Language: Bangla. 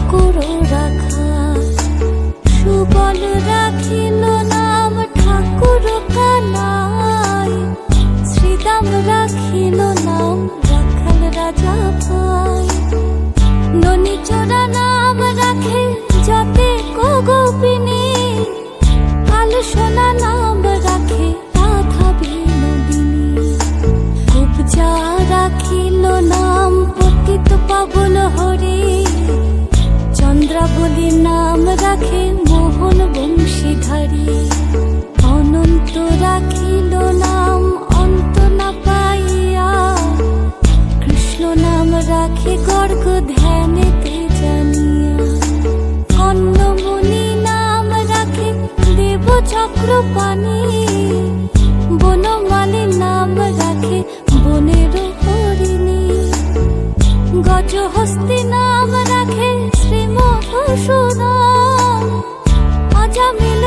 ঠাকুর রাখা। সুবল রাখিল নাম ঠাকুর কানাই, শ্রীদাম রাখিল নাম রাখাল রাজা ভাই। ননি চোরা নাম রাখে যতে গোপিনী, কাল সোনা নাম রাখে রাধা বিনোদিনী। উপজা রাখিল নাম পতিত পাবন হরি, চন্দ্রাবলী নাম রাখে মোহন বংশীধারী। অনন্ত রাখিল নাম অন্ত না পাইয়া, কৃষ্ণ নাম রাখে গর্গ ধ্যানেতে জানিয়া। কর্ণমুনি নাম রাখে দেব চক্রপাণি, বনমালী নাম রাখে বনের হরিণী। গজহস্তি নাম রাখে শ্রীমধুসূদন, অজামিল